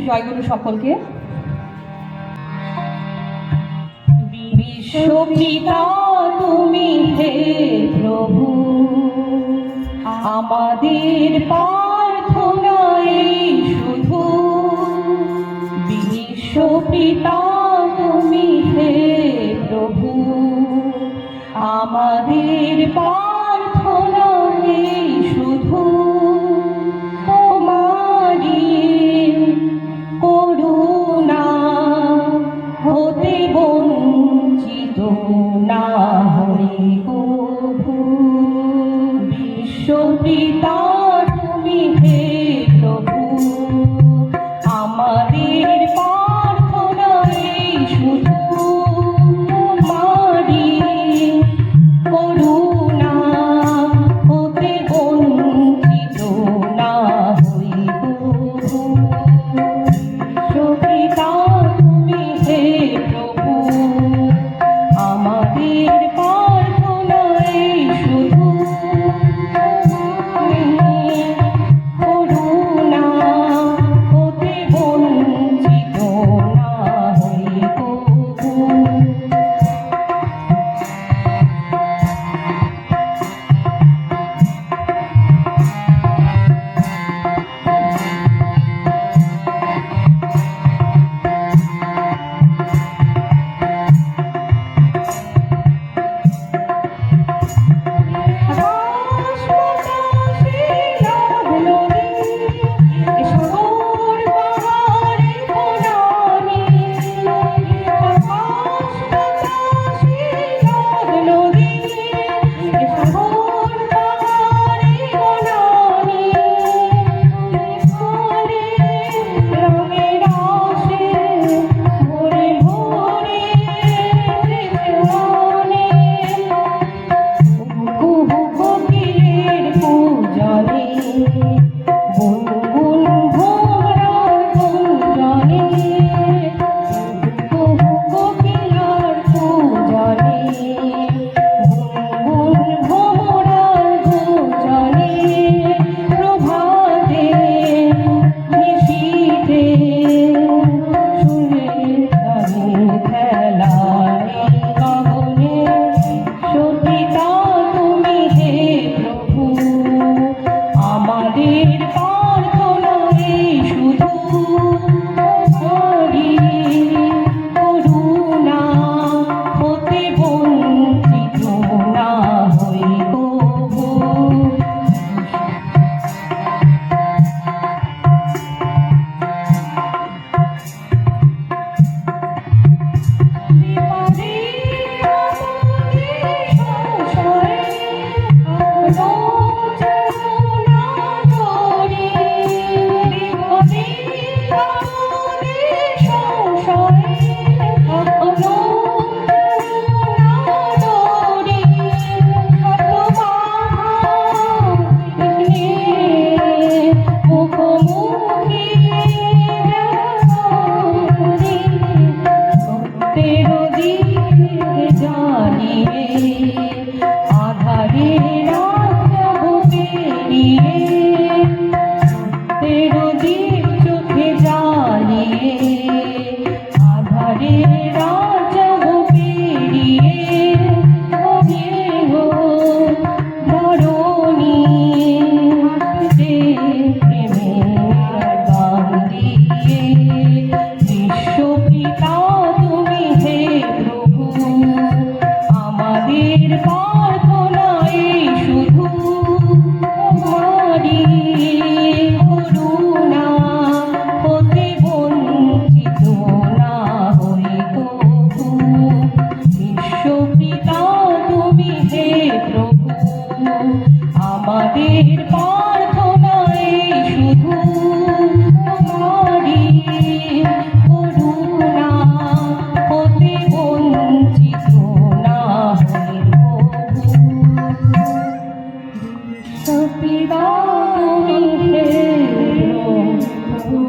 জয়গুরু সকলকে। বিশ্বপিতা তুমি হে প্রভু, আমাদের প্রার্থনাই শুধু। বিশ্বপিতা তুমি হে প্রভু, আমাদের প্রার্থনাই শুধু। তোমারি করুণা হতে বঞ্চিত না হই কভু। বিশ্বপিতা তুমি হে প্রভু, আমাদের প্রার্থনাই শুধু। তোমারি করুণা হতে বঞ্চিত না হই কভু। বিশ্বপিতা তুমি হে প্রভু, আমাদের প্রার্থনাই শুধু। করুণা হতে বঞ্চিত না হই কভু। আমাদের প্রার্থনাই শুধু। তোমারি করুণা হতে বঞ্চিত না হই কভু। বিশ্বপিতা তুমি হে প্রভু।